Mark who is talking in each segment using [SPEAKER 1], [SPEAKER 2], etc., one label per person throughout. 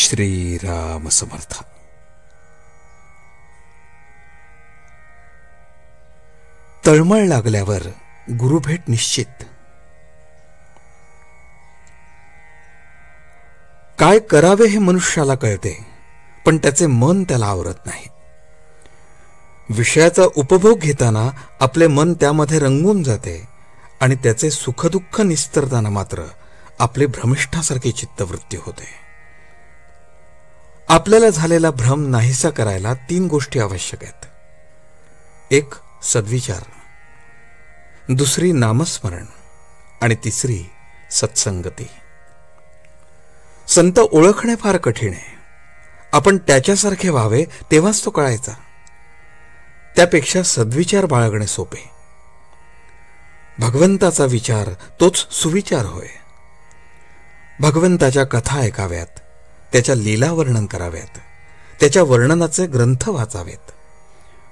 [SPEAKER 1] श्रीराम समर्थ. तळमळ लागल्यावर गुरुभेट निश्चित. काय करावे हे मनुष्याला कळते, पण त्याचे मन त्याला आवरत नाही. विषयाचा उपभोग घेताना आपले मन त्यामध्ये रंगून जाते आणि त्याचे सुखदुःख निस्तरताना मात्र आपले भ्रमिष्ठासारखी चित्तवृत्ती होते. आपल्याला झालेला भ्रम नाहीसा करायला 3 गोष्टी आवश्यक आहेत. 1 सद्विचार, 2 नामस्मरण आणि 3 सत्संगती. संत ओळखणे फार कठीण आहे. आपण त्याच्यासारखे व्हावे तेव्हाच तो कळायचा. त्यापेक्षा सद्विचार बाळगणे सोपे. भगवंताचा विचार तोच सुविचार होय. भगवंताच्या कथा ऐकाव्यात, त्याच्या लीला वर्णन कराव्यात, त्याच्या वर्णनाचे ग्रंथ वाचावेत.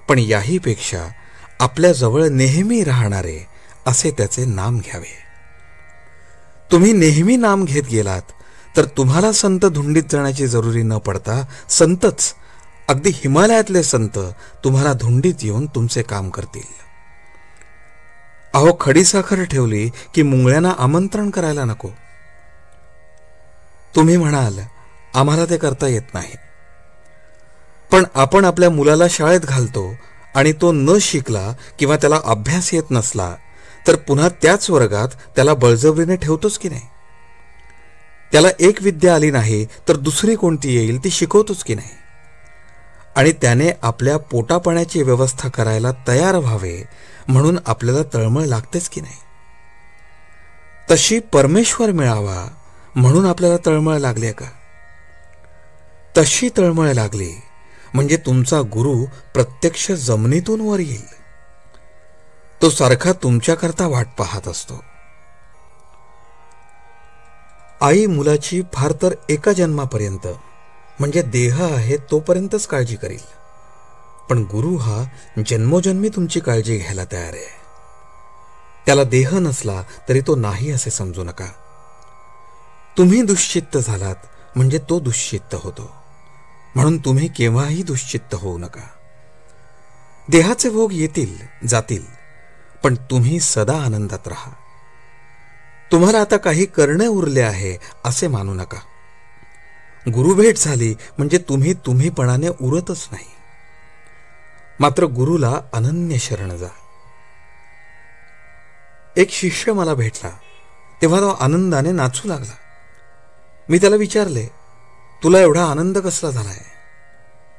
[SPEAKER 1] पण याहीपेक्षा आपल्याजवळ नेहमी राहणारे असे त्याचे नाम घ्यावे. तुम्ही नेहमी नाम घेत गेलात तर तुम्हाला संत धुंडीत जाण्याची जरुरी न पडता संतच, अगदी हिमालयातले संत तुम्हाला धुंडीत येऊन तुमचे काम करतील. अहो, खडीसाखर ठेवली की मुंगळ्यांना आमंत्रण करायला नको. तुम्ही म्हणाल आम्हाला ते करता येत नाही, पण आपण आपल्या मुलाला शाळेत घालतो आणि तो न शिकला किंवा त्याला अभ्यास येत नसला तर पुन्हा त्याच वर्गात त्याला बळजबरीने ठेवतोच की नाही. त्याला एक विद्या आली नाही तर दुसरी कोणती येईल ती शिकवतोच की नाही. आणि त्याने आपल्या पोटापाण्याची व्यवस्था करायला तयार व्हावे म्हणून आपल्याला तळमळ लागतेच की नाही. तशी परमेश्वर मिळावा म्हणून आपल्याला तळमळ लागली का? तशी तळमळ लागली म्हणजे तुमचा गुरु प्रत्यक्ष जमिनीतून वर येईल. तो सारखा तुमच्याकरता वाट पाहत असतो. आई मुलाची फार तर एका जन्मापर्यंत म्हणजे देह आहे तोपर्यंतच काळजी करील, पण गुरु हा जन्मोजन्मी तुमची काळजी घ्यायला तयार आहे. त्याला देह नसला तरी तो नाही असे समजू नका. तुम्ही दुश्चित्त झालात म्हणजे तो दुश्चित्त होतो, म्हणून तुम्ही केव्हाही दुश्चित्त होऊ नका. देहाचे भोग येतील जातील, पण तुम्ही सदा आनंदात राहा. तुम्हाला आता काही करणे उरले आहे असे मानू नका. गुरुभेट झाली म्हणजे तुम्ही तुम्हीपणाने उरतच नाही, मात्र गुरुला अनन्य शरण जा. एक शिष्य मला भेटला तेव्हा तो आनंदाने नाचू लागला. मी त्याला विचारले, तुला एवढा आनंद कसला झालाय?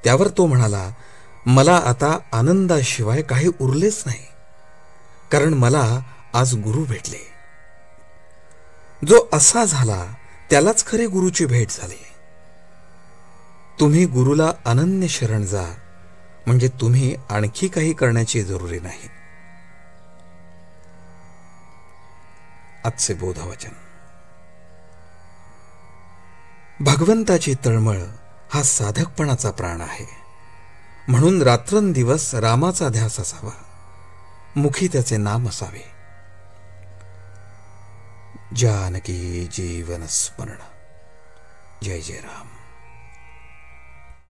[SPEAKER 1] त्यावर तो म्हणाला, मला आता आनंदाशिवाय काही उरलेच नाही, कारण मला आज गुरु भेटले. जो असा झाला त्यालाच खरी गुरुची भेट झाली. तुम्ही गुरुला अनन्य शरण जा म्हणजे तुम्ही आणखी काही करण्याची जरुरी नाही. आजचे बोधवचन. भगवंताची तळमळ हा साधकपणाचा प्राण आहे, म्हणून रात्रंदिवस रामाचा ध्यास असावा, मुखी त्याचे नाम असावे. जानकी जीवन स्मरण. जय जय राम.